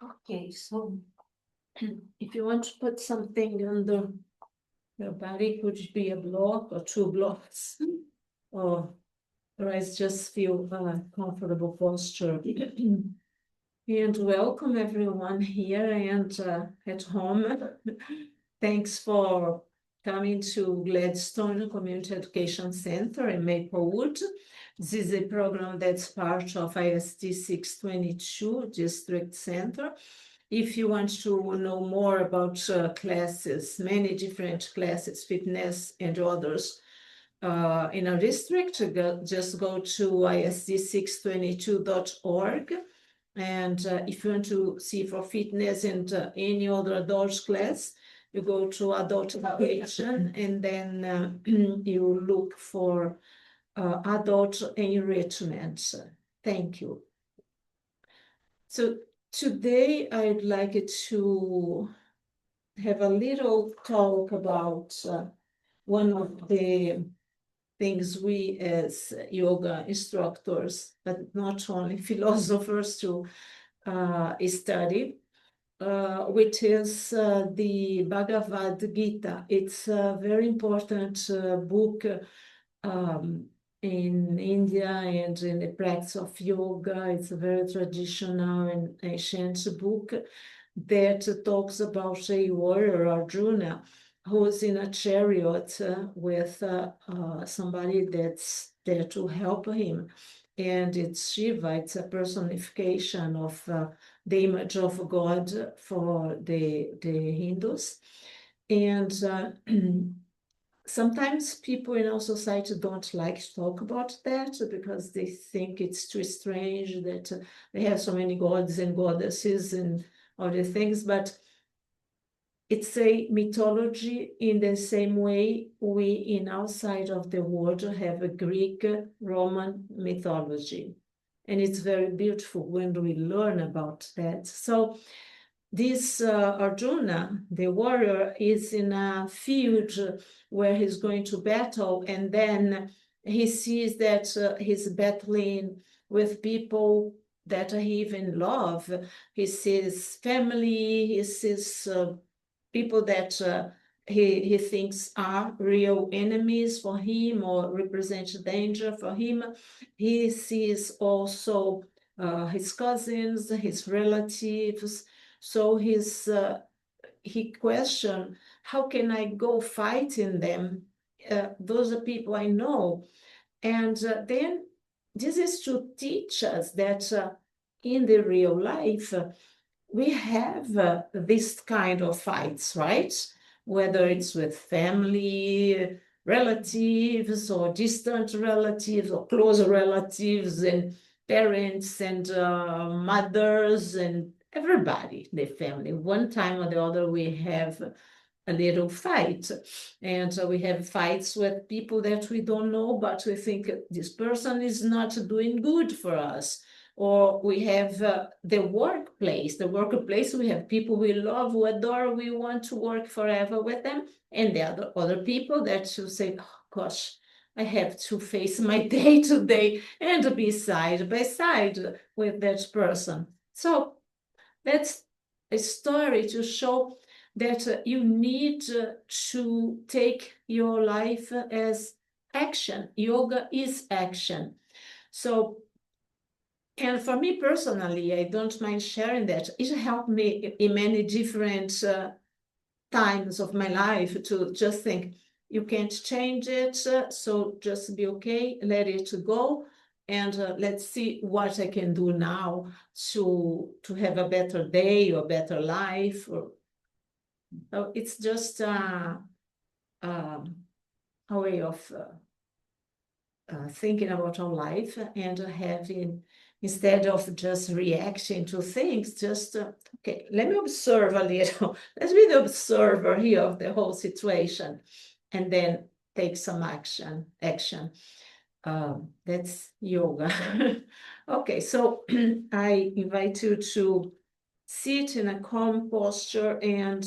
Okay, so if you want to put something under your body, could be a block or two blocks, or otherwise just feel comfortable posture. And welcome everyone here and at home. Thanks for coming to Gladstone Community Education Center in Maplewood. This is a program that's part of ISD 622 District Center. If you want to know more about classes, many different classes, fitness and others, in our district, just go to isd622.org. And if you want to see for fitness and any other adult class, you go to adult education and then you look for adult enrichment. Thank you. So today I'd like to have a little talk about one of the things we as yoga instructors, but not only philosophers, to study, which is the Bhagavad Gita. It's a very important book in India and in the practice of yoga. It's a very traditional and ancient book that talks about a warrior, Arjuna, who's in a chariot with somebody that's there to help him. And it's Shiva, it's a personification of the image of God for the Hindus. And sometimes people in our society don't like to talk about that because they think it's too strange that they have so many gods and goddesses and other things, but it's a mythology in the same way we in our side of the world have a Greek, Roman mythology. And it's very beautiful when we learn about that. So this Arjuna, the warrior, is in a field where he's going to battle, and then he sees that he's battling with people that he even love. He sees family, he sees people that he thinks are real enemies for him or represent danger for him. He sees also his cousins, his relatives. So he questioned, how can I go fighting them? Those are people I know. And then this is to teach us that in the real life, we have this kind of fights, right? Whether it's with family, relatives, or distant relatives, or close relatives, and parents, and mothers, and everybody in the family. One time or the other, we have a little fight. And we have fights with people that we don't know, but we think this person is not doing good for us. Or we have the workplace. The workplace, we have people we love, we adore, we want to work forever with them. And the other people that you say, oh, gosh, I have to face my day to day and be side by side with that person. So that's a story to show that you need to take your life as action. Yoga is action. So, and for me personally, I don't mind sharing that. It helped me in many different times of my life to just think, you can't change it, so just be okay, let it go, and let's see what I can do now to have a better day or better life. So it's just a way of thinking about our life and having, instead of just reacting to things, just, okay, let me observe a little. Let's be the observer here of the whole situation and then take some action. That's yoga. Okay, so I invite you to sit in a calm posture and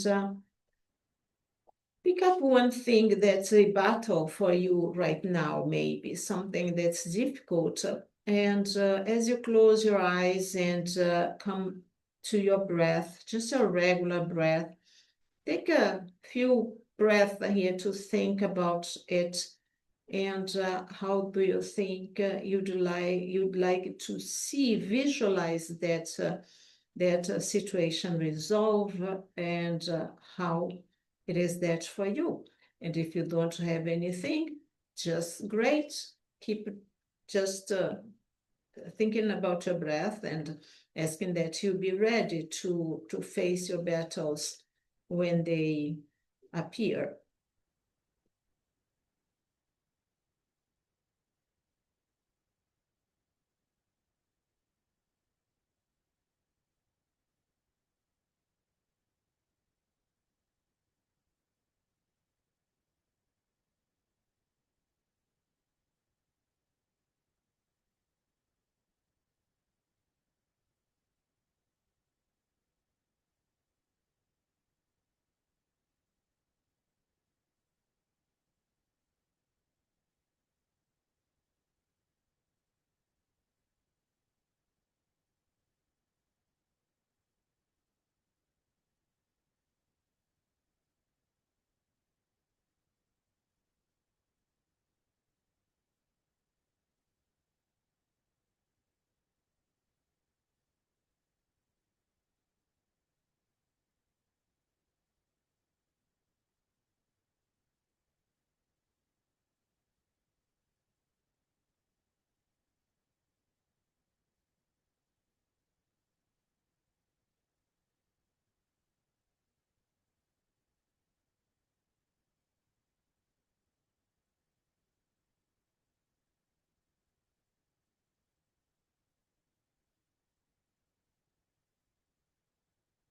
pick up one thing that's a battle for you right now, maybe something that's difficult. And as you close your eyes and come to your breath, just a regular breath. Take a few breaths here to think about it. And how do you think you'd like to see, visualize that situation resolve, and how it is that for you? And if you don't have anything, just great. Keep just thinking about your breath and asking that you be ready to face your battles when they appear.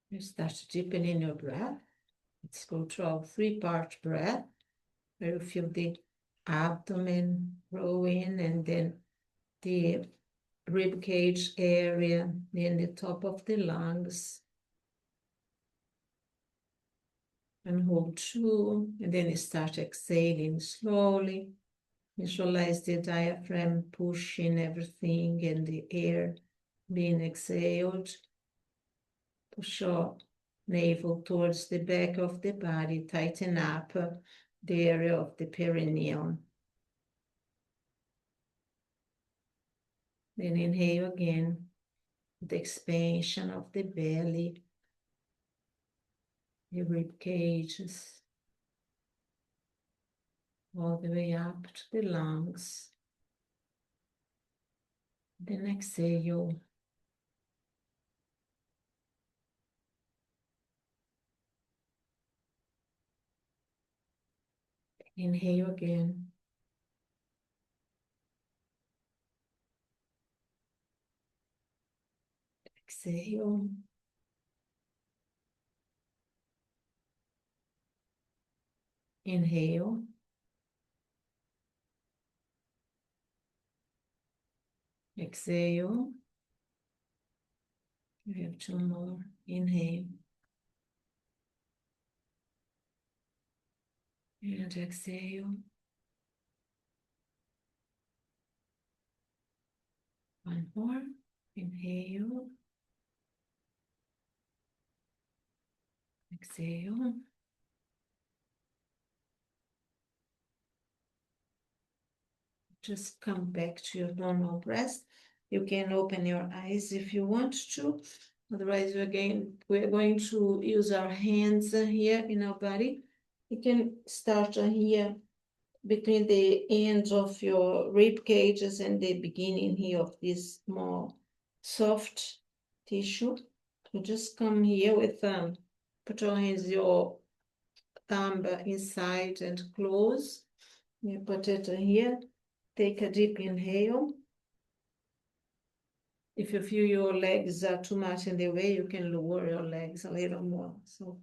You start deepening your breath. Let's go to our three-part breath, where you feel the abdomen growing, and then the rib cage area, then the top of the lungs. And hold two, and then you start exhaling slowly. Visualize the diaphragm pushing everything and the air being exhaled. Push your navel towards the back of the body, tighten up the area of the perineum. Then inhale again, the expansion of the belly, the rib cages, all the way up to the lungs. Then exhale. Inhale again. Exhale. Inhale. Exhale. You have two more. Inhale. And exhale. One more. Inhale. Exhale. Just come back to your normal breath. You can open your eyes if you want to. Otherwise, we're going to use our hands here in our body. You can start here between the ends of your rib cages and the beginning here of this more soft tissue. So just come here with put your hands, your thumb inside and close. You put it here. Take a deep inhale. If you feel your legs are too much in the way, you can lower your legs a little more. So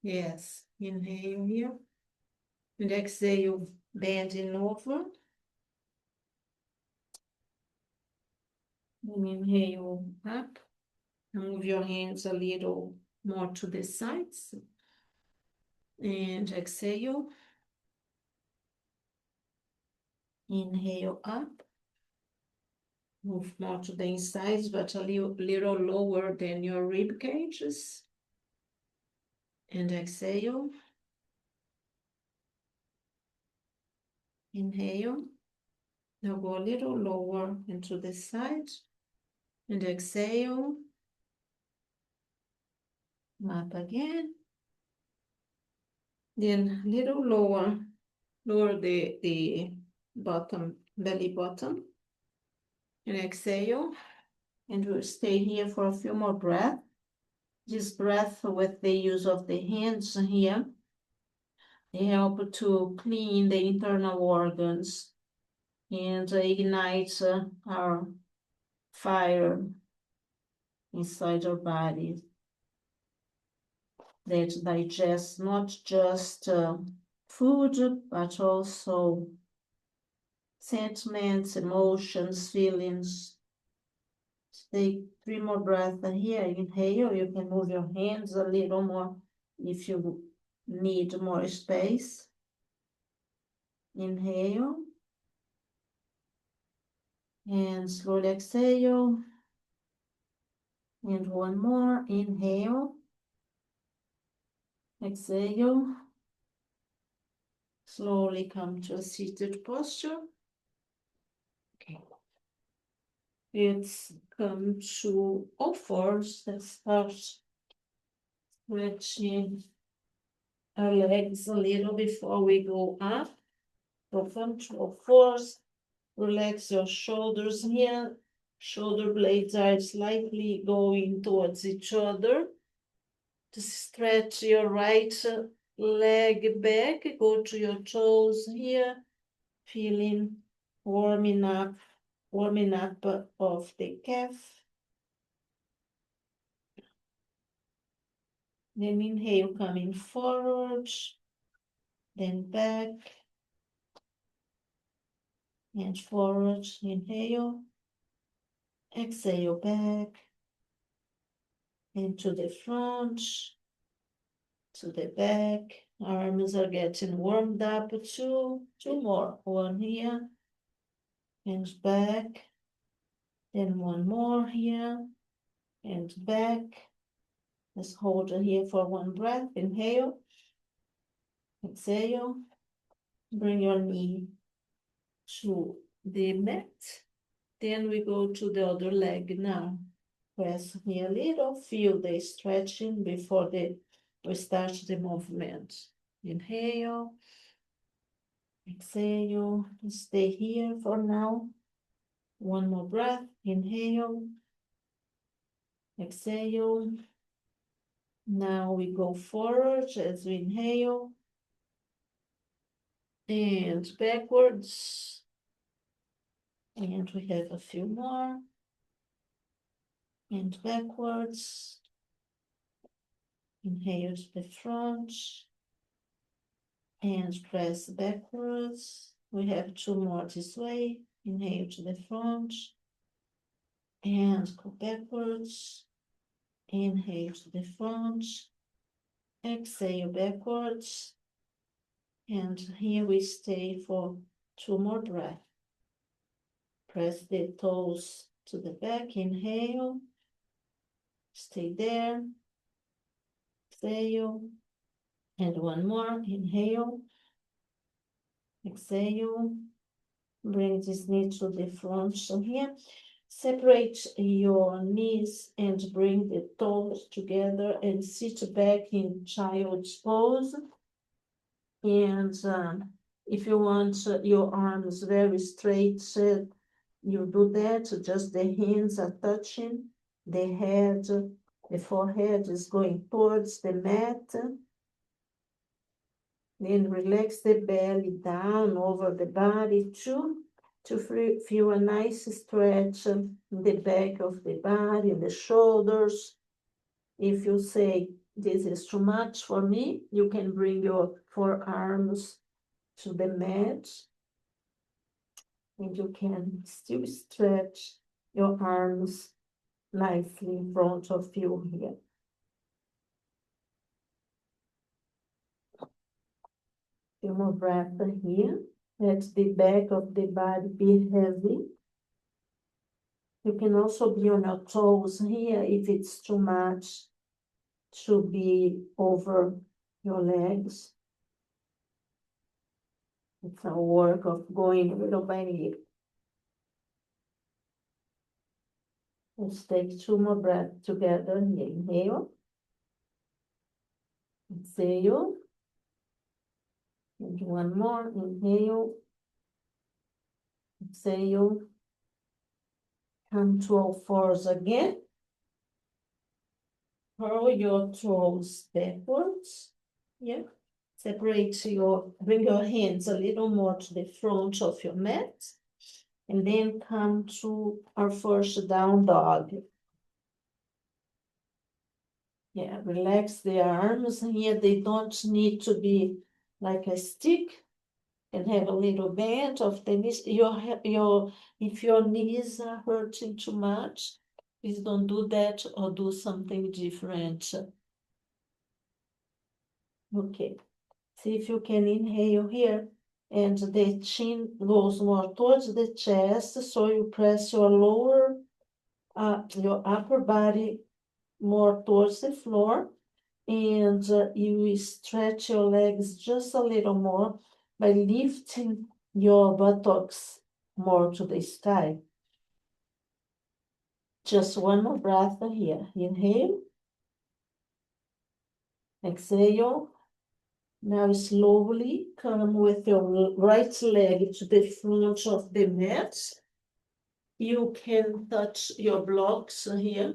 yes, inhale here. And exhale, bending over. And inhale up. And move your hands a little more to the sides. And exhale. Inhale up. Move more to the insides, but a little lower than your rib cages. And exhale. Inhale. Now go a little lower into the side. And exhale. Up again. Then a little lower the bottom, belly button. And exhale. And we'll stay here for a few more breaths. This breath with the use of the hands here, they help to clean the internal organs and ignite our fire inside our body that digests not just food, but also sentiments, emotions, feelings. Take 3 more breaths here. Inhale. You can move your hands a little more if you need more space. Inhale. And slowly exhale. And one more. Inhale. Exhale. Slowly come to a seated posture. Okay. Let's come to all fours. Let's start stretching our legs a little before we go up. So come to all fours. Relax your shoulders here. Shoulder blades are slightly going towards each other. Just stretch your right leg back. Go to your toes here. Feeling warming up of the calf. Then inhale, coming forward, then back, and forward, inhale, exhale, back, and to the front, to the back. Arms are getting warmed up, two more, one here, and back, then one more here, and back. Let's hold it here for one breath. Inhale, exhale, bring your knee to the mat. Then we go to the other leg now. Press here a little, feel the stretching before we start the movement. Inhale, exhale, stay here for now. One more breath. Inhale, exhale. Now we go forward as we inhale and backwards. And we have a few more. And backwards. Inhale to the front. And press backwards. We have 2 more this way. Inhale to the front. And go backwards. Inhale to the front. Exhale backwards. And here we stay for 2 more breaths. Press the toes to the back. Inhale. Stay there. Exhale. And one more. Inhale. Exhale. Bring this knee to the front. So here, separate your knees and bring the toes together and sit back in child's pose. And if you want your arms very straight, you do that. Just the hands are touching the head. The forehead is going towards the mat. Then relax the belly down over the body too, to feel a nice stretch in the back of the body, the shoulders. If you say, this is too much for me, you can bring your forearms to the mat, and you can still stretch your arms nicely in front of you here. Few more breath here. Let the back of the body be heavy. You can also be on your toes here if it's too much to be over your legs. It's a work of going little by little. Let's take 2 more breaths together. Inhale. Exhale. And 1 more. Inhale. Exhale. Come to all fours again. Curl your toes backwards. Yeah. Bring your hands a little more to the front of your mat. And then come to our first down dog. Yeah, relax the arms here. They don't need to be like a stick. And have a little bend of the knees. If your knees are hurting too much, please don't do that or do something different. Okay. See if you can inhale here. And the chin goes more towards the chest, so you press your upper body more towards the floor, and you stretch your legs just a little more by lifting your buttocks more to the sky. Just 1 more breath here. Inhale. Exhale. Now slowly come with your right leg to the front of the mat. You can touch your blocks here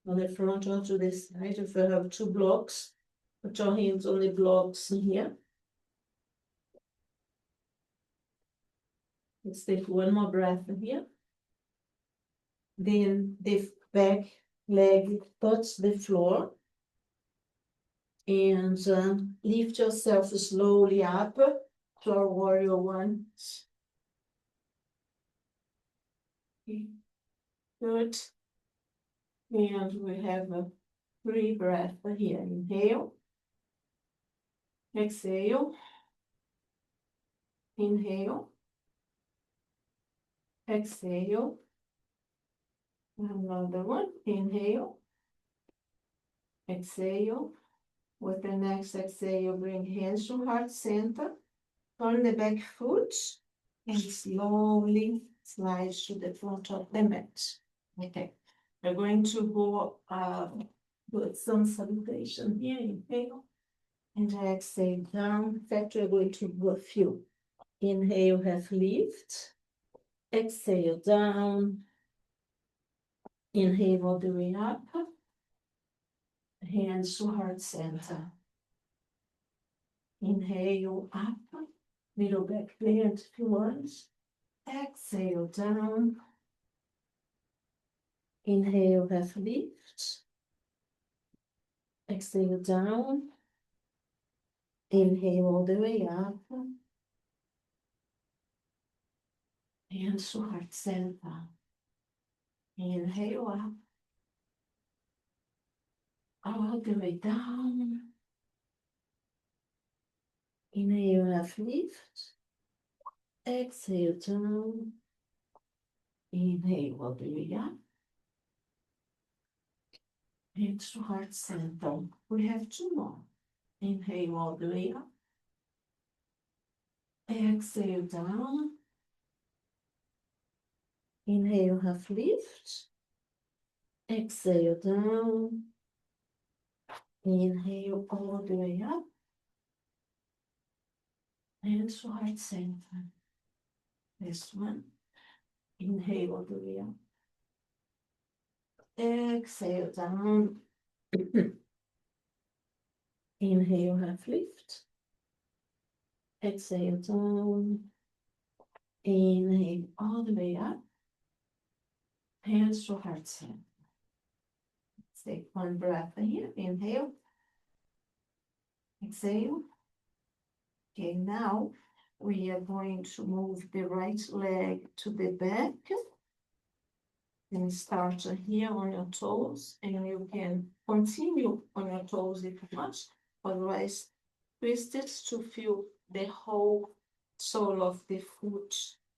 on the front or to the side. If you have 2 blocks, put your hands on the blocks here. Let's take 1 more breath here. Then the back leg touch the floor. And lift yourself slowly up to our warrior 1. Good. And we have a 3 breath here. Inhale. Exhale. Inhale. Exhale. Another one. Inhale. Exhale. With the next exhale, bring hands to heart center. Turn the back foot and slowly slide to the front of the mat. Okay. We're going to go with some salutation here. Inhale. And exhale down. In fact, we're going to do a few. Inhale, half lift. Exhale down. Inhale all the way up. Hands to heart center. Inhale up. Middle back bend if you want. Exhale down. Inhale, half lift. Exhale down. Inhale all the way up. Hands to heart center. Inhale up. All the way down. Inhale, half lift. Exhale down. Inhale all the way up. Hands to heart center. We have 2 more. Inhale all the way up. Exhale down. Inhale, half lift. Exhale down. Inhale all the way up. Hands to heart center. This one. Inhale all the way up. Exhale down. Inhale, half lift. Exhale down. Inhale all the way up. Hands to heart center. Let's take 1 breath here. Inhale. Exhale. Okay, now we are going to move the right leg to the back. And start here on your toes. And you can continue on your toes if you want. Otherwise, twist it to feel the whole sole of the foot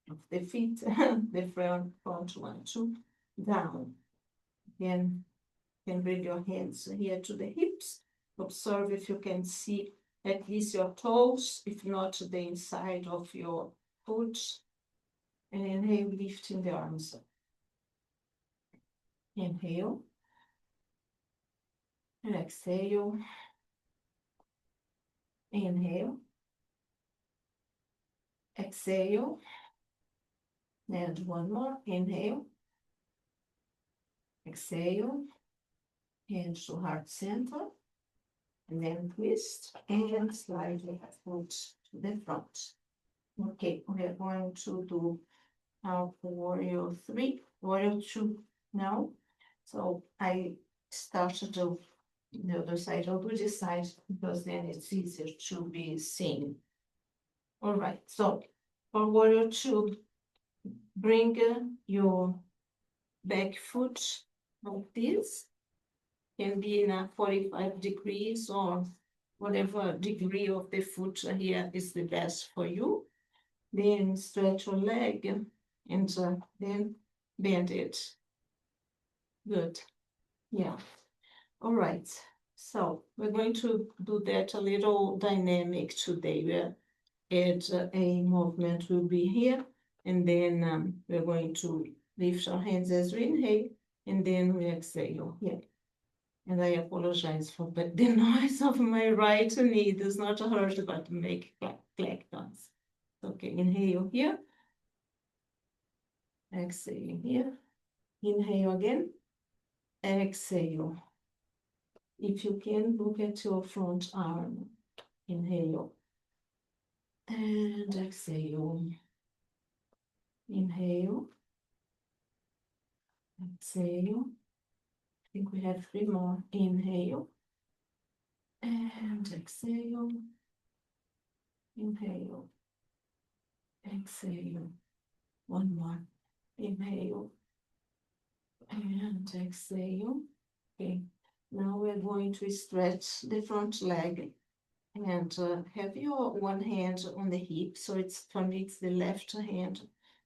of the feet, the front 1, 2, down. Then you can bring your hands here to the hips. Observe if you can see at least your toes, if not the inside of your foot. And inhale, lifting the arms up. Inhale. And exhale. Inhale. Exhale. And one more. Inhale. Exhale. Hands to heart center. And then twist and slide the foot to the front. Okay, we are going to do our warrior 3, warrior 2 now. So I started to the other side, I'll do this side because then it's easier to be seen. All right, so for warrior 2, bring your back foot like this. Can be in a 45 degrees or whatever degree of the foot here is the best for you. Then stretch your leg and then bend it. Good. Yeah. All right. So we're going to do that a little dynamic today. Where a movement will be here, and then we're going to lift our hands as we inhale, and then we exhale here. And I apologize for the noise of my right knee. It does not hurt, but make clack noise. Okay, inhale here. Exhale here. Inhale again. Exhale. If you can, look at your front arm. Inhale. And exhale. Inhale. Exhale. I think we have 3 more. Inhale. And exhale. Inhale. Exhale. One more. Inhale. And exhale. Okay. Now we're going to stretch the front leg. And have your one hand on the hip. So it's, for me, it's the left hand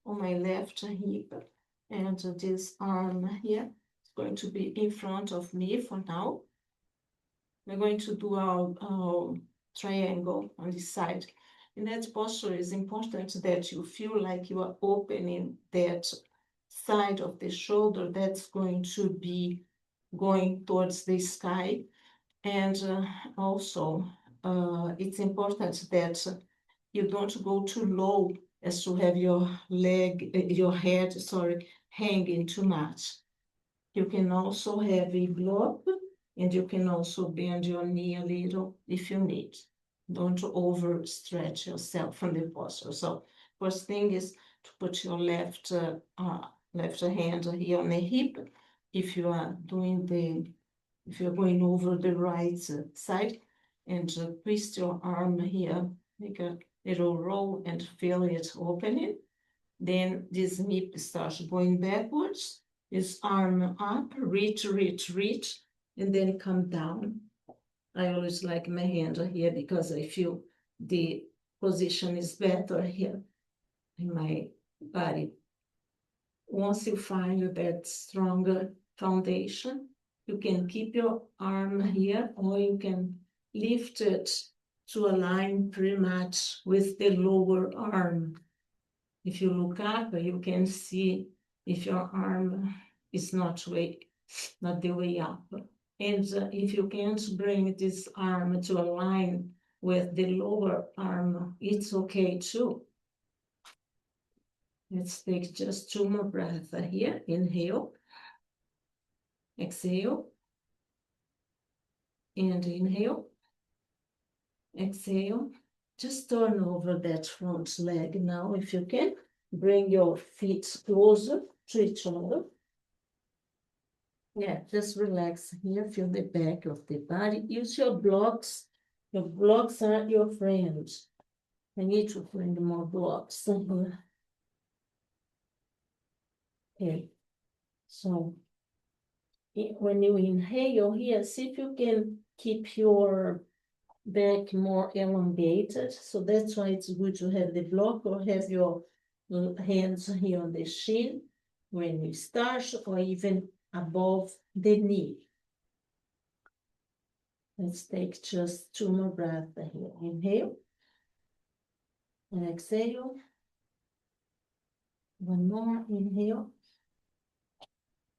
on my left hip. And this arm here is going to be in front of me for now. We're going to do our triangle on this side. In that posture, it's important that you feel like you are opening that side of the shoulder that's going to be going towards the sky. And also, it's important that you don't go too low as to have your head, hanging too much. You can also have a block, and you can also bend your knee a little if you need. Don't overstretch yourself from the posture. So first thing is to put your left hand here on the hip. If you are if you're going over the right side, and twist your arm here, make a little roll and feel it opening. Then this hip starts going backwards. This arm up, reach, and then come down. I always like my hand here because I feel the position is better here in my body. Once you find that stronger foundation, you can keep your arm here, or you can lift it to align pretty much with the lower arm. If you look up, you can see if your arm is not the way up. And if you can't bring this arm to align with the lower arm, it's okay too. Let's take just 2 more breaths here. Inhale. Exhale. And inhale. Exhale. Just turn over that front leg now, if you can. Bring your feet closer to each other. Yeah, just relax here. Feel the back of the body. Use your blocks. Your blocks are your friends. I need to bring more blocks. Okay. So when you inhale here, see if you can keep your back more elongated. So that's why it's good to have the block or have your hands here on the shin when you start, or even above the knee. Let's take just 2 more breaths here. Inhale and exhale. One more, inhale,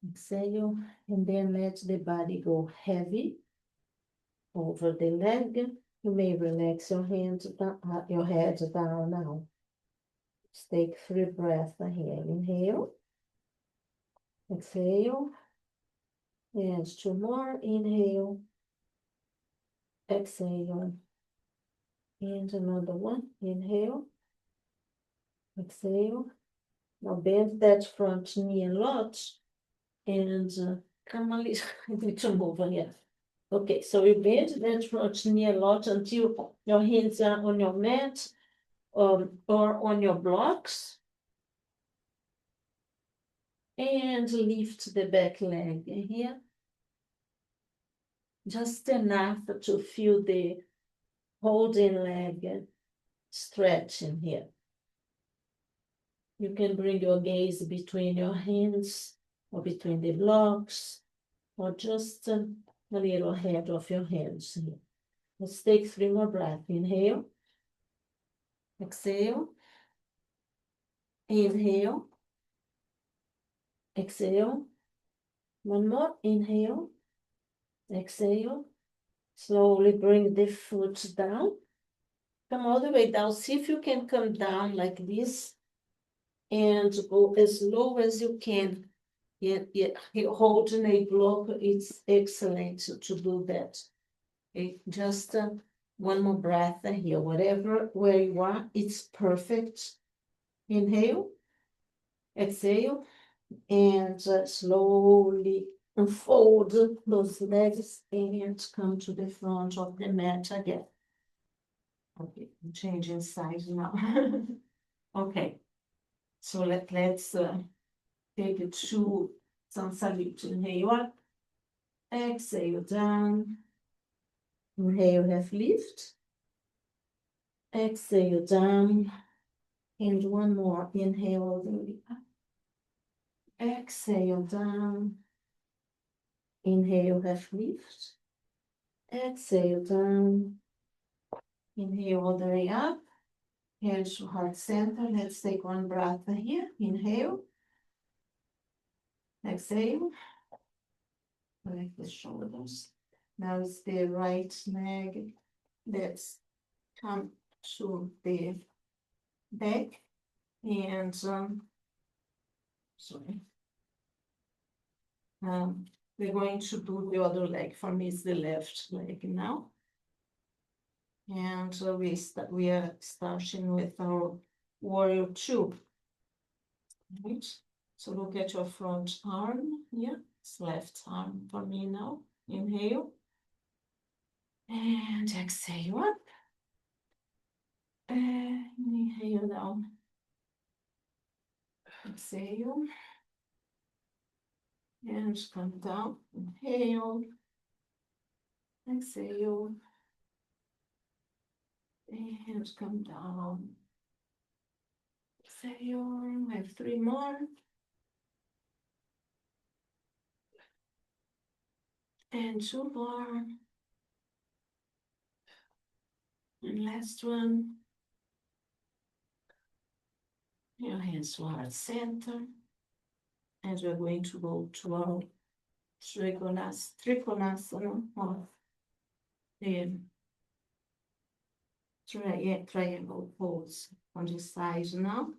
exhale, and then let the body go heavy over the leg. You may relax your hands down, your head down now. Let's take 3 breaths here. Inhale, exhale, and 2 more. Inhale, exhale, and another one. Inhale, exhale. Now bend that front knee a lot, and come a little, I need to move here. Okay, so you bend that front knee a lot until your hands are on your mat, or on your blocks. And lift the back leg here. Just enough to feel the holding leg stretching here. You can bring your gaze between your hands, or between the blocks, or just a little ahead of your hands here. Let's take 3 more breaths. Inhale, exhale, inhale, exhale. One more, inhale, exhale. Slowly bring the foot down. Come all the way down. See if you can come down like this and go as low as you can. Holding a block, it's excellent to do that. Okay, just one more breath here. Where you are, it's perfect. Inhale, exhale, and slowly unfold those legs and come to the front of the mat again. Okay, I'm changing sides now. Okay, so let's take it to some salute. Inhale up, exhale down. Inhale, half lift. Exhale down. And one more. Inhale all the way up. Exhale down. Inhale, half lift. Exhale down. Inhale all the way up. Hands to heart center. Let's take one breath here. Inhale. Exhale. Like the shoulders. Now it's the right leg. Let's come to the back. And sorry. We're going to do the other leg. For me, it's the left leg now. And we are starting with our warrior 2. Right? So look at your front arm here. It's left arm for me now. Inhale. And exhale up. And inhale down. Exhale. And come down. Inhale. Exhale. And come down. Exhale. I have 3 more. And 2 more. And last one. Your hands to heart center. And we're going to go to our Trikonasana, or the triangle pose on this side now.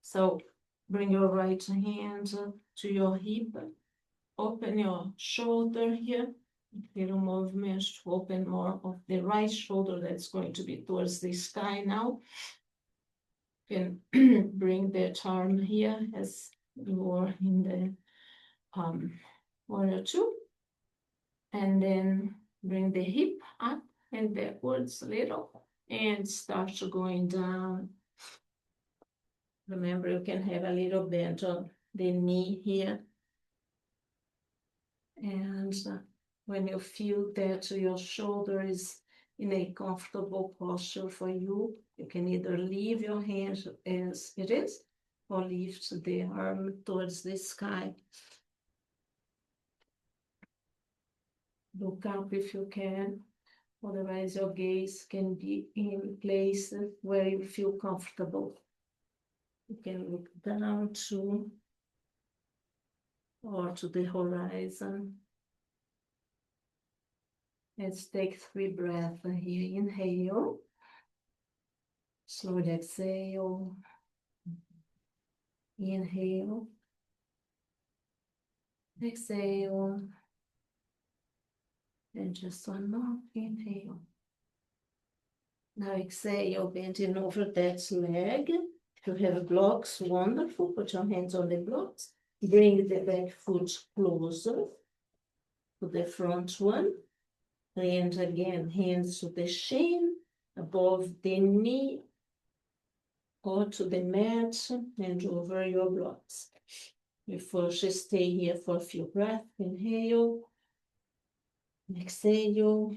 So bring your right hand to your hip. Open your shoulder here. Little movement to open more of the right shoulder that's going to be towards the sky now. You can bring that arm here as you are in the warrior 2. And then bring the hip up and backwards a little and start going down. Remember, you can have a little bend on the knee here. And when you feel that your shoulder is in a comfortable posture for you. You can either leave your hand as it is or lift the arm towards the sky. Look up if you can, otherwise your gaze can be in place where you feel comfortable. You can look down to or to the horizon. Let's take 3 breaths here. Inhale. Slowly exhale. Inhale. Exhale. And just one more. Inhale. Now exhale, bending over that leg. If you have blocks, wonderful. Put your hands on the blocks. Bring the back foot closer to the front one. And again, hands to the shin, above the knee, or to the mat, and over your blocks. You first stay here for a few breaths. Inhale. Exhale.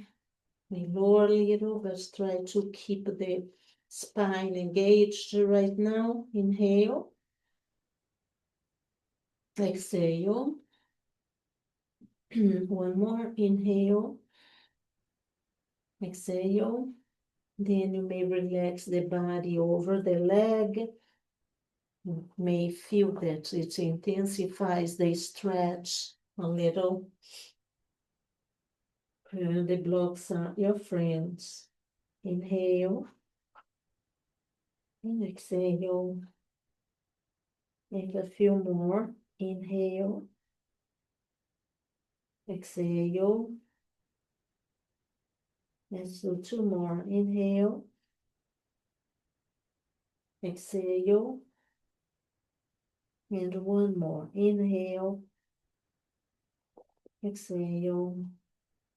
We lower a little, but try to keep the spine engaged right now. Inhale. Exhale. One more. Inhale. Exhale. Then you may relax the body over the leg. You may feel that it intensifies the stretch a little. And the blocks are your friends. Inhale. And exhale. And a few more. Inhale. Exhale. Let's do 2 more. Inhale. Exhale. And 1 more. Inhale. Exhale.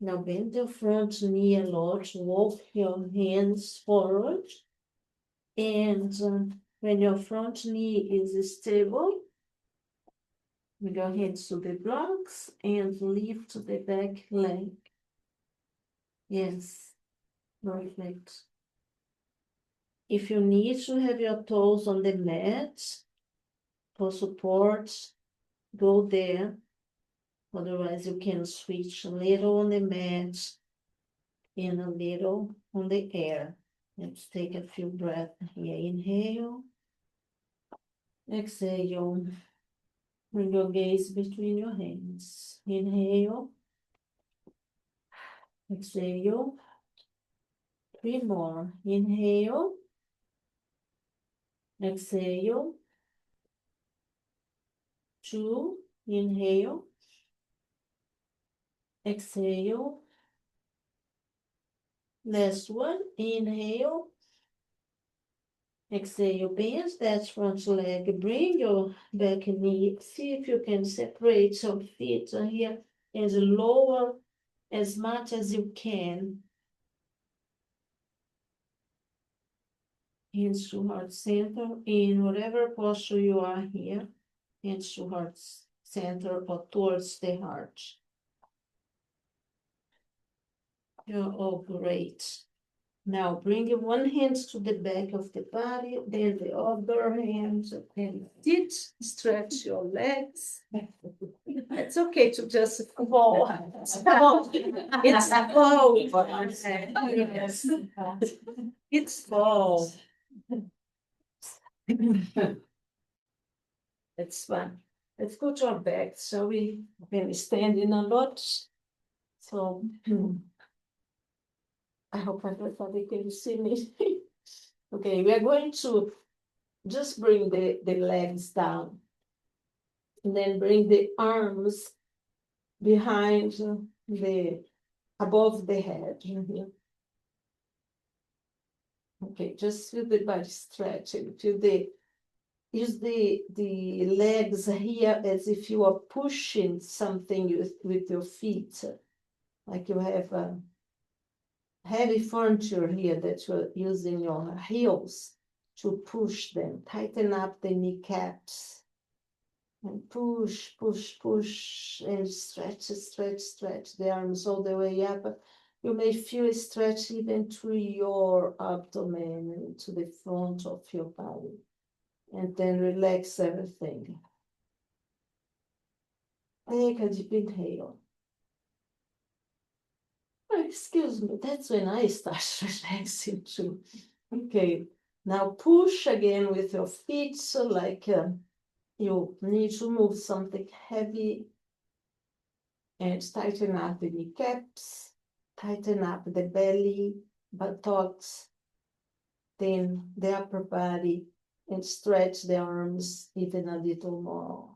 Now bend your front knee a lot. Walk your hands forward. And when your front knee is stable, with your hands to the blocks and lift the back leg. Yes, perfect. If you need to have your toes on the mat for support, go there. Otherwise, you can switch a little on the mat and a little on the air. Let's take a few breaths here. Inhale. Exhale. Bring your gaze between your hands. Inhale. Exhale. 3 more. Inhale. Exhale. 2. Inhale. Exhale. Last one. Inhale. Exhale. Bend that front leg. Bring your back knee. See if you can separate your feet here and lower as much as you can. Hands to heart center in whatever posture you are here. Hands to heart center or towards the heart. You're all great. Now bring one hand to the back of the body, then the other hand and sit. Stretch your legs. It's okay to just fall. It's fall. Yes. It's fall. It's fun. Let's go to our back. So we've been standing a lot. So I hope everybody can see me. Okay, we are going to just bring the legs down. And then bring the arms behind above the head. Okay, just feel the body stretching. Use the legs here as if you are pushing something with your feet. Like you have heavy furniture here that you're using your heels to push them. Tighten up the kneecaps. And push, push, push, and stretch, stretch, stretch the arms all the way up. You may feel a stretch even through your abdomen and to the front of your body. And then relax everything. Take a deep inhale. Oh, excuse me, that's when I start relaxing too. Okay, now push again with your feet, so like you need to move something heavy, and tighten up the kneecaps, tighten up the belly, buttocks, then the upper body, and stretch the arms even a little more.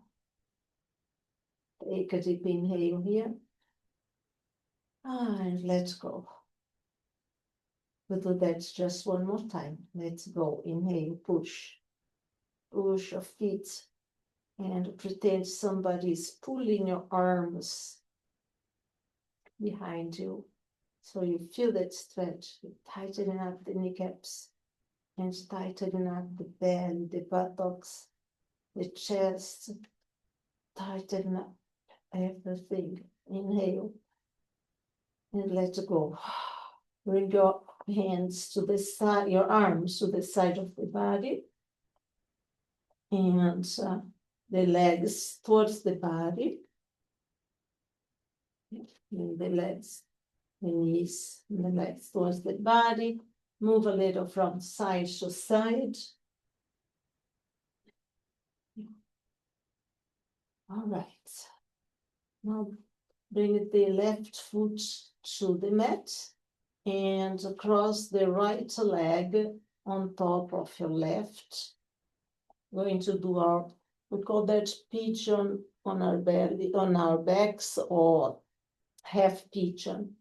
Take a deep inhale here. And let's go. We'll do that just one more time. Let's go. Inhale, push. Push your feet and pretend somebody's pulling your arms behind you. So you feel that stretch. You tighten up the kneecaps and tighten up the belly, the buttocks, the chest. Tighten up everything. Inhale and let go. Bring your hands to the side, your arms to the side of the body, and the legs towards the body, and the legs, the knees, and the legs towards the body. Move a little from side to side. All right. Now bring the left foot to the mat and cross the right leg on top of your left. Going to do we call that pigeon on our belly, on our backs, or half pigeon.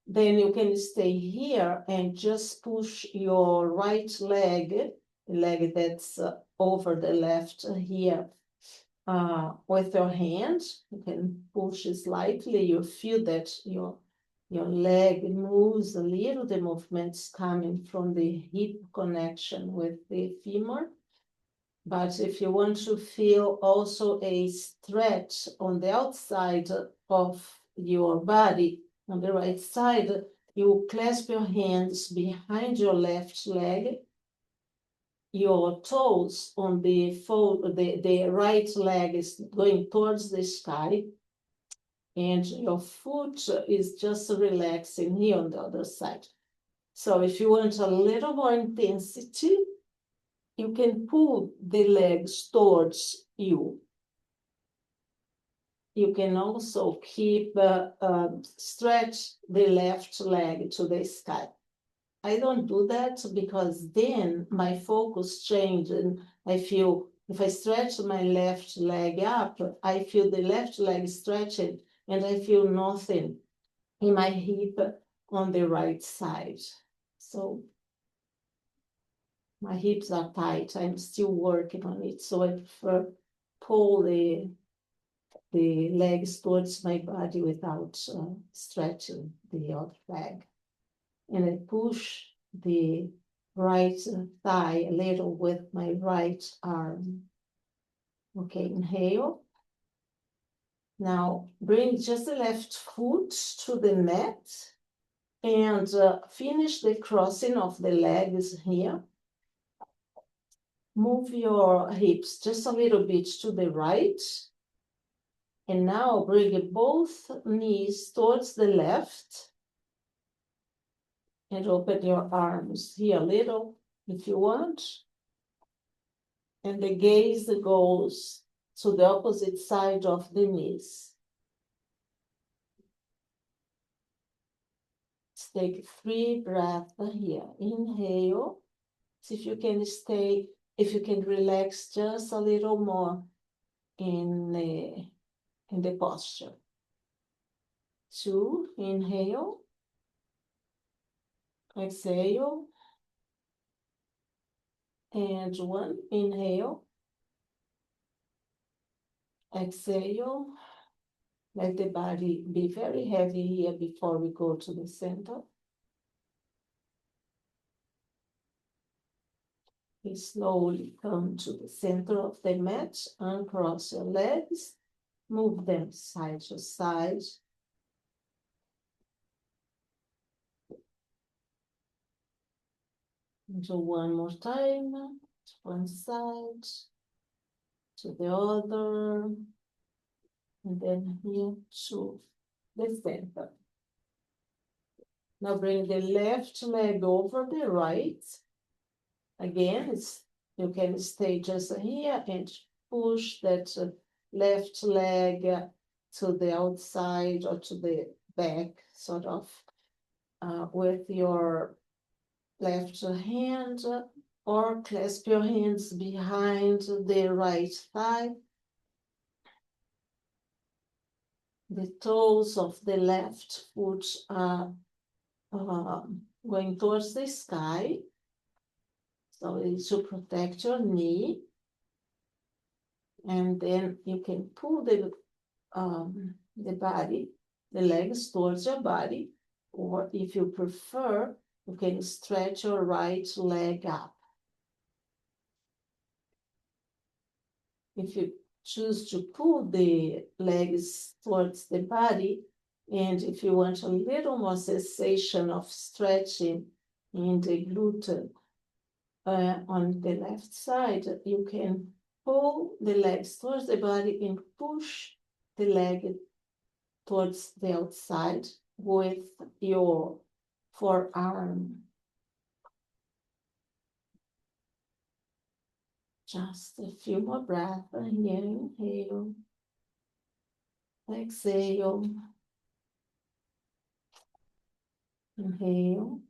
Then you can stay here and just push your right leg, the leg that's over the left here, with your hand. You can push slightly. You feel that your leg moves a little. The movement's coming from the hip connection with the femur. But if you want to feel also a stretch on the outside of your body, on the right side, you clasp your hands behind your left leg, your toes on the fold, the right leg is going towards the sky, and your foot is just relaxing here on the other side. So if you want a little more intensity, you can pull the legs towards you. You can also keep stretch the left leg to the sky. I don't do that because then my focus changes and I feel if I stretch my left leg up, I feel the left leg stretching and I feel nothing in my hip on the right side. So my hips are tight. I'm still working on it. So I prefer pull the legs towards my body without stretching the other leg. And I push the right thigh a little with my right arm. Okay, inhale. Now bring just the left foot to the mat and finish the crossing of the legs here. Move your hips just a little bit to the right. And now bring both knees towards the left. And open your arms here a little if you want. And the gaze goes to the opposite side of the knees. Let's take 3 breaths here. Inhale. See if you can stay, if you can relax just a little more in the posture. 2, inhale. Exhale. And 1, inhale. Exhale. Let the body be very heavy here before we go to the center. We slowly come to the center of the mat, uncross your legs, move them side to side. Do one more time, to one side, to the other, and then here to the center. Now bring the left leg over the right. Again, you can stay just here and push that left leg to the outside or to the back, sort of, with your left hand, or clasp your hands behind the right thigh. The toes of the left foot are going towards the sky. So it's to protect your knee. And then you can pull the body, the legs towards your body, or if you prefer, you can stretch your right leg up. If you choose to pull the legs towards the body, and if you want a little more sensation of stretching in the glute on the left side, you can pull the legs towards the body and push the leg towards the outside with your forearm. Just a few more breaths here. Inhale. Exhale. Inhale.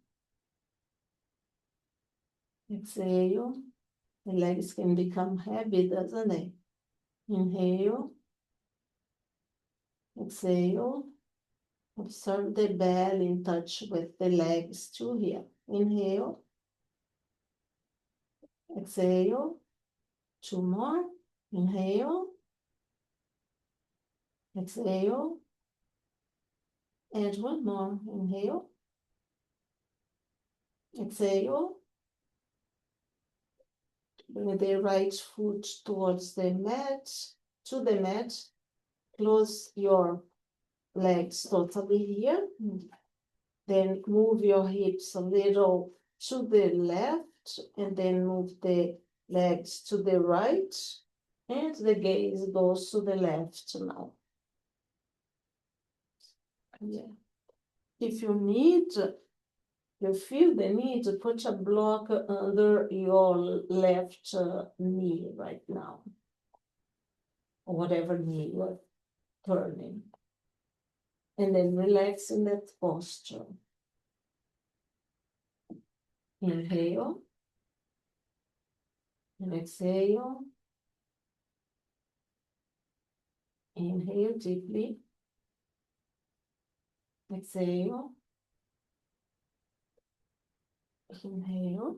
Exhale. The legs can become heavy, doesn't it? Inhale. Exhale. Observe the belly in touch with the legs too here. Inhale. Exhale. Two more. Inhale. Exhale. And one more. Inhale. Exhale. Bring the right foot towards the mat, to the mat. Close your legs totally here. Then move your hips a little to the left, and then move the legs to the right, and the gaze goes to the left now. Yeah. If you need, you feel the need to put a block under your left knee right now, or whatever knee you're turning, and then relax in that posture. Inhale, and exhale. Inhale deeply. Exhale. Inhale.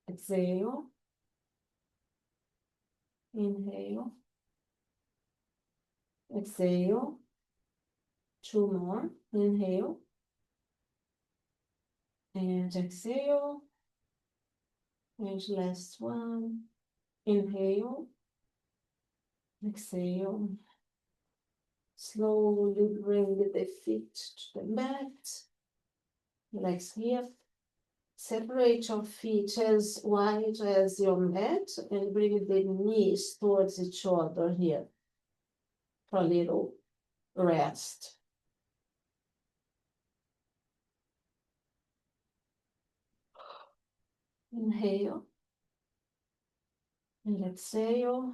Exhale. Inhale. Exhale. Two more. Inhale. And exhale. And last one. Inhale. Exhale. Slowly bring the feet to the mat. Relax here. Separate your feet as wide as your mat and bring the knees towards each other here for a little rest. Inhale and exhale.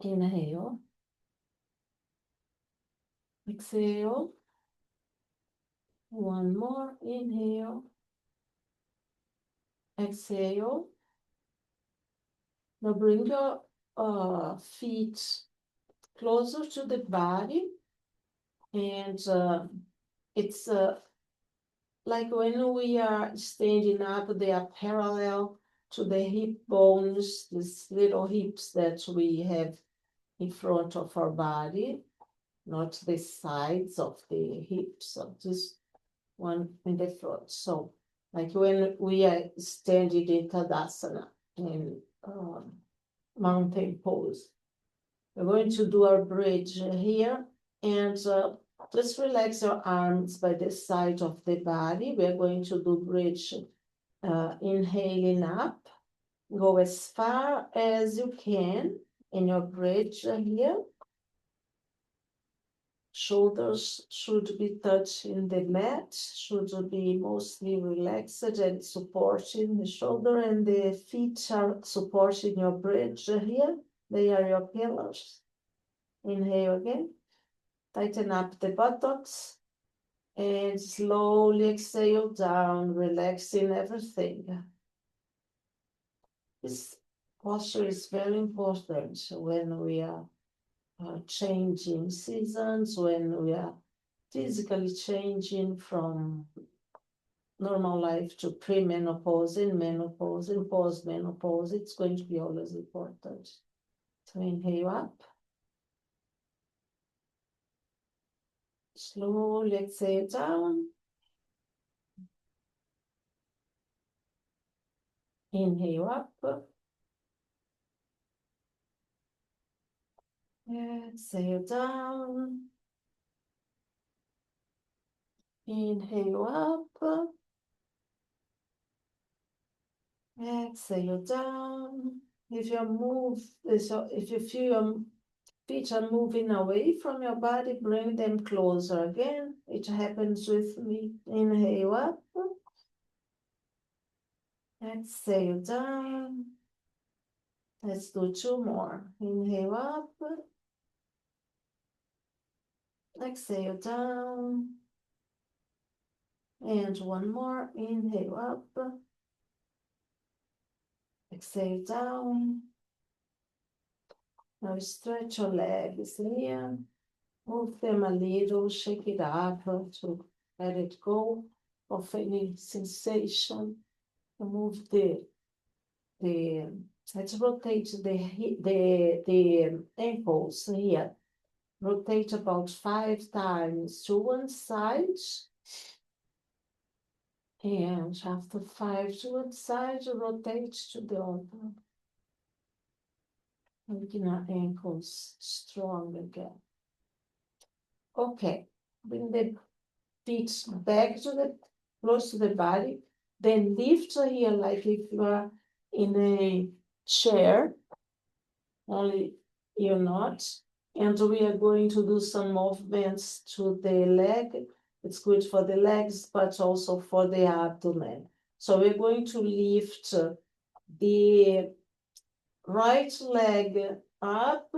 Inhale. Exhale. One more. Inhale. Exhale. Now bring your feet closer to the body, and it's like when we are standing up, they are parallel to the hip bones, these little hips that we have in front of our body, not the sides of the hips, of this one in the front. So, like when we are standing in Tadasana, in mountain pose, we're going to do our bridge here, and Just relax your arms by the side of the body. We're going to do bridge, inhaling up. Go as far as you can in your bridge here. Shoulders should be touching the mat, should be mostly relaxed and supporting the shoulder, and the feet are supporting your bridge here. They are your pillars. Inhale again. Tighten up the buttocks and slowly exhale down, relaxing everything. This posture is very important when we are changing seasons, when we are physically changing from normal life to premenopause and menopause and postmenopause. It's going to be always important. So inhale up. Slowly exhale down. Inhale up. Exhale down. Inhale up. Exhale down. If you feel your feet are moving away from your body, bring them closer again. It happens with me. Inhale up. Exhale down. Let's do two more. Inhale up. Exhale down. And one more. Inhale up. Exhale down. Now stretch your legs here. Move them a little. Shake it up to let it go of any sensation. Move let's rotate the ankles here. Rotate about 5 times to one side. And after 5 to one side, rotate to the other. Making our ankles strong again. Okay, bring the feet back to the close to the body. Then lift here like if you are in a chair, only you're not. And we are going to do some movements to the leg. It's good for the legs, but also for the abdomen. So we're going to lift the right leg up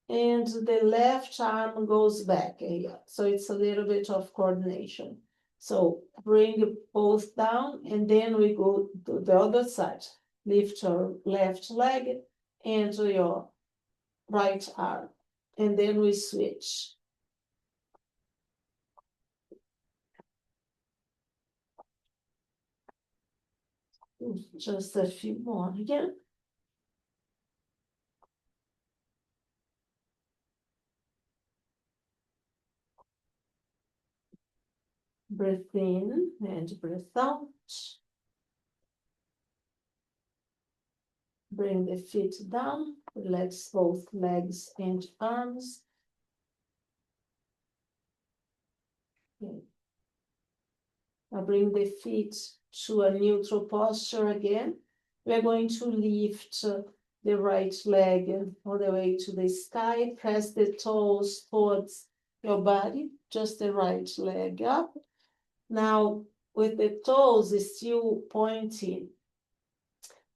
and the left arm goes back here. So it's a little bit of coordination. So bring both down and then we go to the other side. Lift your left leg and your right arm. And then we switch. Just a few more again. Breathe in and breathe out. Bring the feet down. Relax both legs and arms. Okay. Now bring the feet to a neutral posture again. We're going to lift the right leg all the way to the sky. Press the toes towards your body, just the right leg up. Now, with the toes still pointing,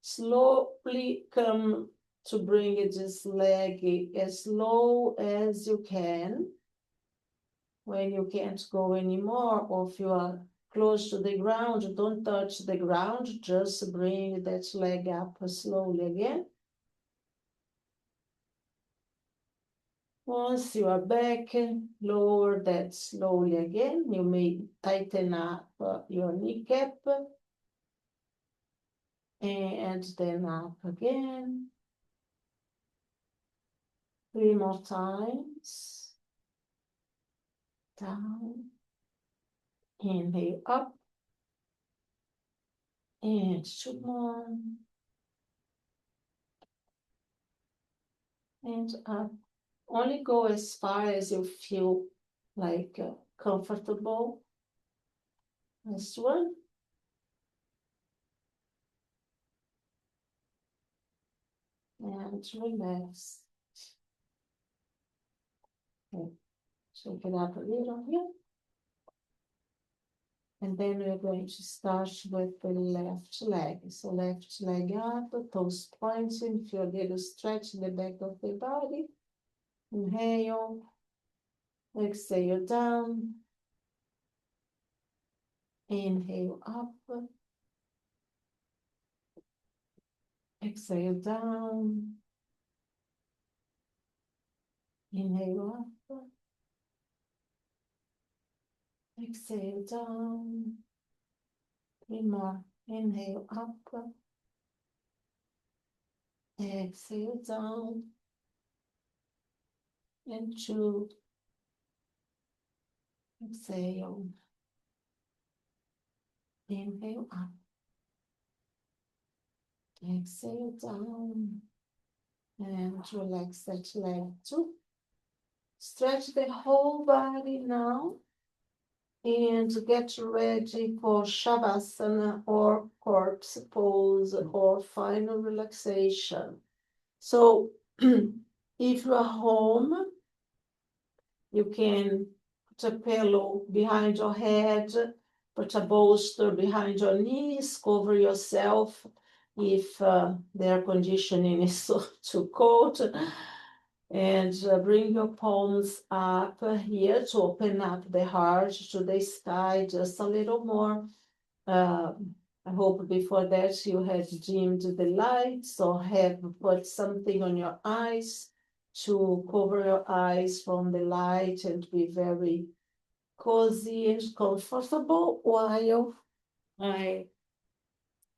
slowly come to bring this leg as low as you can. When you can't go anymore, or if you are close to the ground, don't touch the ground, just bring that leg up slowly again. Once you are back, lower that slowly again. You may tighten up your kneecap and then up again. 3 more times. Down. Inhale up. And 2 more. And up. Only go as far as you feel like comfortable. This one. And relax. Okay. Shake it up a little here. And then we're going to start with the left leg. So left leg up, toes pointing, feel a little stretch in the back of the body. Inhale, exhale down. Inhale up, exhale down. Inhale up, exhale down. 3 more. Inhale up, exhale down. And 2. Exhale. Inhale up. Exhale down. And relax that leg too. Stretch the whole body now. And get ready for Shavasana or corpse pose or final relaxation. So if you're home, you can put a pillow behind your head, put a bolster behind your knees, cover yourself if the air conditioning is so too cold. And bring your palms up here to open up the heart to the sky just a little more. I hope before that you had dimmed the lights or have put something on your eyes to cover your eyes from the light and be very cozy and comfortable while I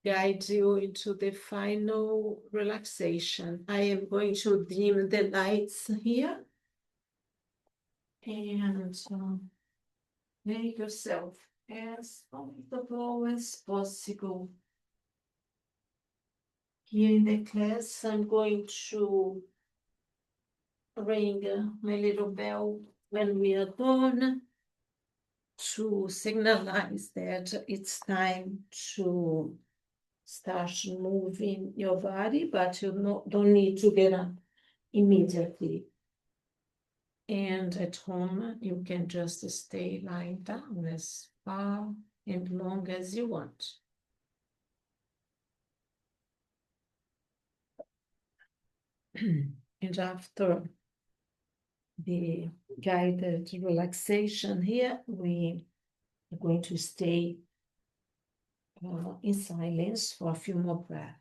guide you into the final relaxation. I am going to dim the lights here and make yourself as comfortable as possible. Here in the class, I'm going to ring my little bell when we are done to signalize that it's time to start moving your body, but you don't need to get up immediately. And at home, you can just stay lying down as far and long as you want. And after the guided relaxation here, we are going to stay in silence for a few more breaths.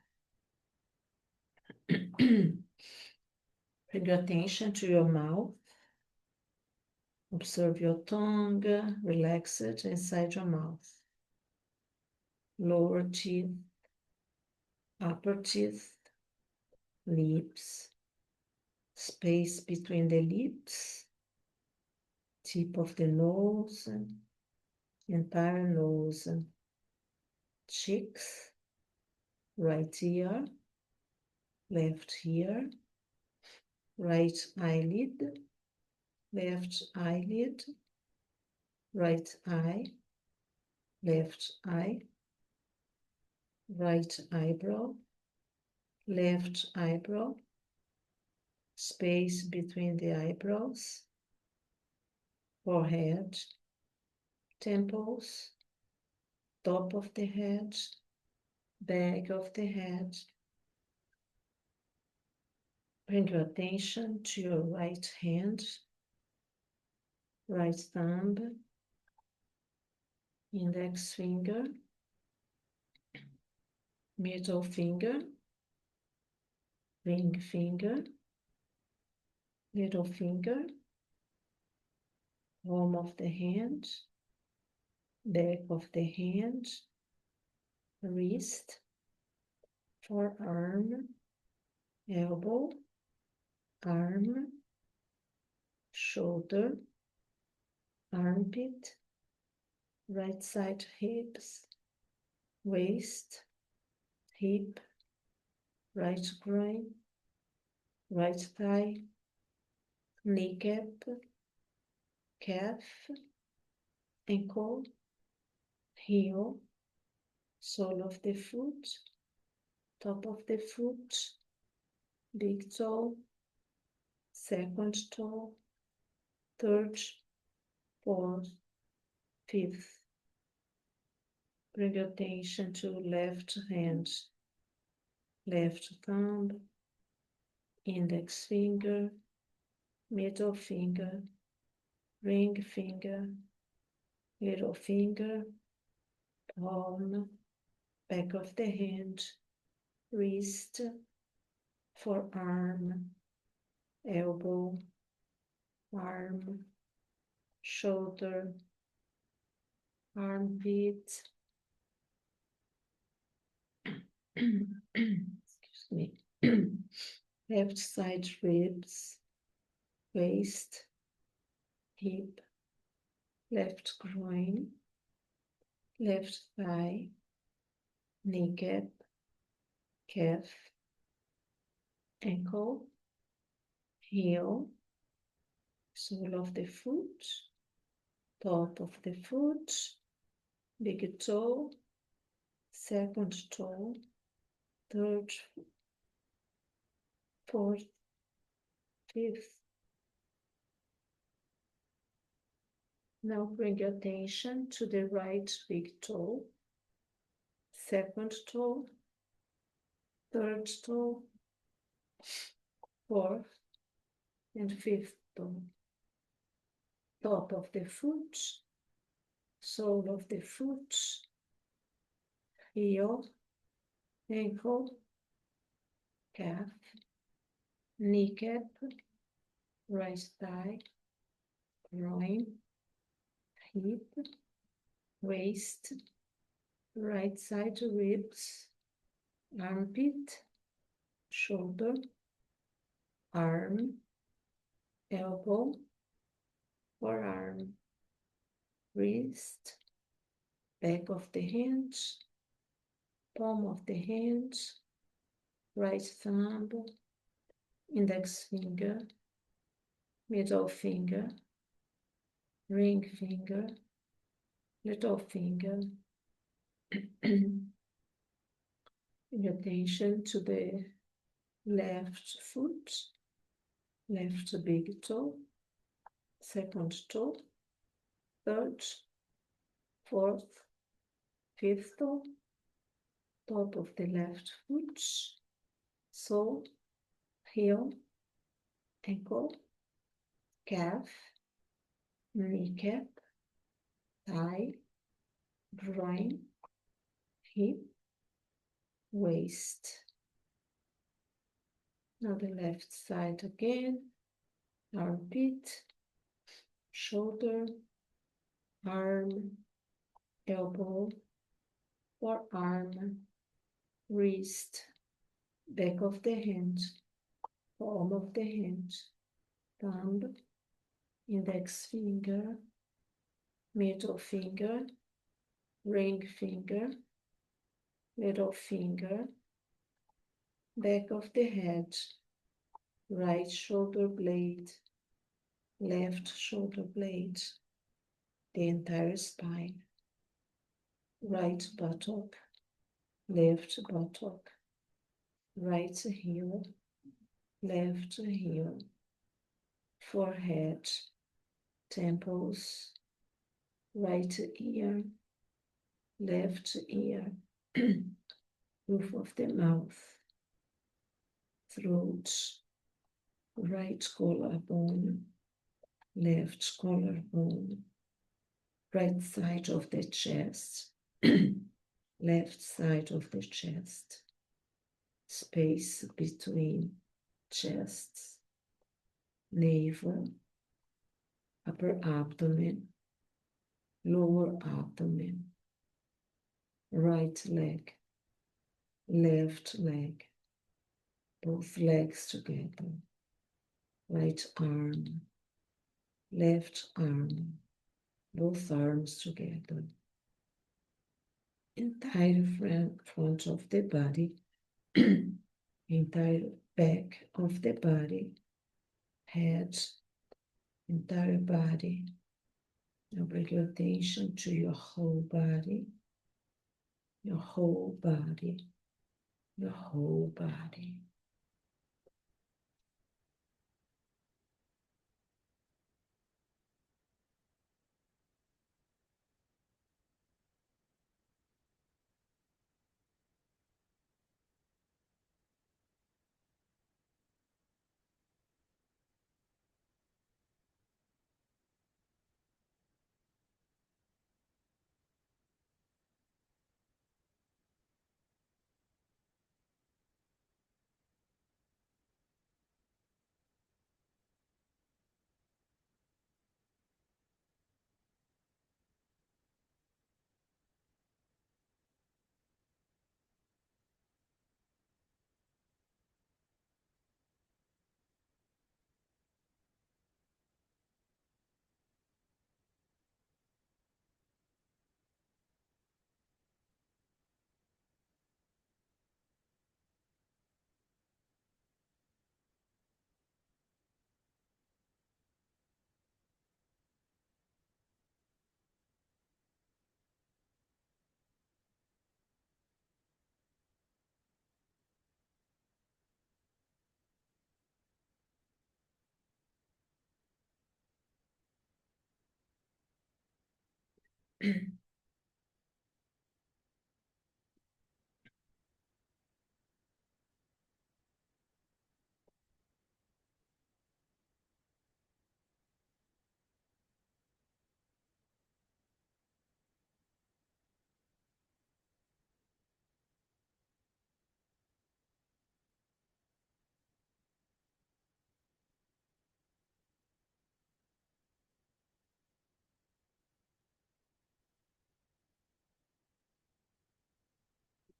Bring your attention to your mouth. Observe your tongue, relax it inside your mouth. Lower teeth, upper teeth, lips, space between the lips, tip of the nose, entire nose, cheeks, right ear, left ear, right eyelid, left eyelid, right eye, left eye, right eyebrow, left eyebrow, space between the eyebrows, forehead, temples, top of the head, back of the head. Bring your attention to your right hand, right thumb, index finger, middle finger, ring finger, little finger, palm of the hand, back of the hand, wrist, forearm, elbow, arm, shoulder, armpit, right side hips, waist, hip, right groin, right thigh, kneecap, calf, ankle, heel, sole of the foot, top of the foot, big toe, second toe, third, fourth, fifth. Bring your attention to left hand, left thumb, index finger, middle finger, ring finger, little finger, palm, back of the hand, wrist, forearm, elbow, arm, shoulder, armpit, excuse me, left side ribs, waist, hip, left groin, left thigh, kneecap, calf, ankle, heel, sole of the foot, top of the foot, big toe, second toe, third, fourth, fifth. Now bring your attention to the right big toe, second toe, third toe, fourth, and fifth toe. Top of the foot, sole of the foot, heel, ankle, calf, kneecap, right thigh, groin, hip, waist, right side ribs, armpit, shoulder, arm, elbow, forearm, wrist, back of the hand, palm of the hand, right thumb, index finger, middle finger, ring finger, little finger. Pay attention to the left foot, left big toe, second toe, third, fourth, fifth toe, top of the left foot, sole, heel, ankle, calf, kneecap, thigh, groin, hip, waist. Now the left side again, armpit, shoulder, arm, elbow, forearm, wrist, back of the hand, palm of the hand, thumb, index finger, middle finger, ring finger, little finger, back of the head, right shoulder blade, left shoulder blade, the entire spine, right buttock, left buttock, right heel, left heel, forehead, temples, right ear, left ear, roof of the mouth, throat, right collarbone, left collarbone, right side of the chest, left side of the chest, space between chests, navel, upper abdomen, lower abdomen, right leg, left leg, both legs together, right arm, left arm, both arms together, entire front of the body, entire back of the body, head, entire body, Now bring your attention to your whole body, your whole body, your whole body.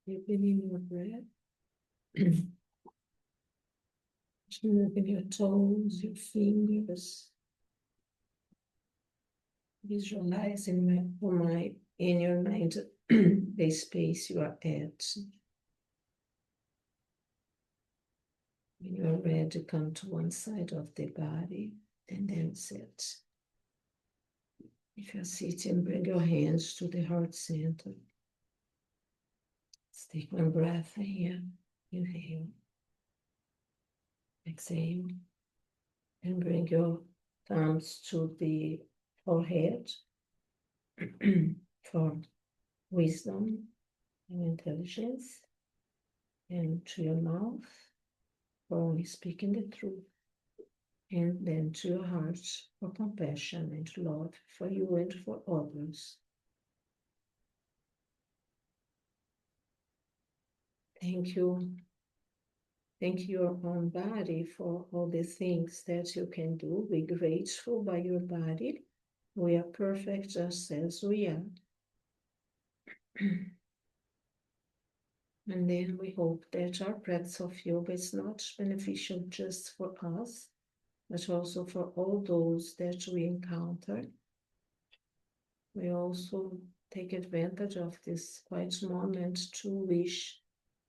Deepening your breath. Moving your toes, your fingers, visualizing in your mind the space you are at. When you are ready, come to one side of the body and then sit. If you're sitting, bring your hands to the heart center. Let's take one breath here. Inhale. Exhale. And bring your thumbs to the forehead for wisdom and intelligence, and to your mouth for only speaking the truth, and then to your heart for compassion and love for you and for others. Thank you. Thank your own body for all the things that you can do. Be grateful by your body. We are perfect just as we are. And then we hope that our practice of yoga is not beneficial just for us, but also for all those that we encounter. We also take advantage of this quiet moment to wish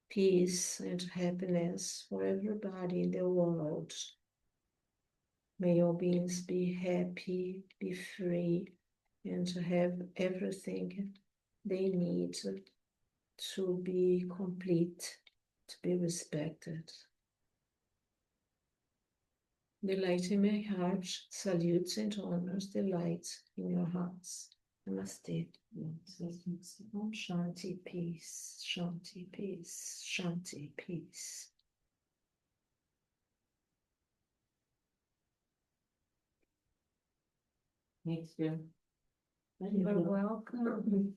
peace and happiness for everybody in the world. May all beings be happy, be free, and to have everything they need to be complete, to be respected. The light in my heart salutes and honors the light in your hearts. Namaste. Om Shanti, peace, Shanti, peace, Shanti, peace. Thank you. You're welcome.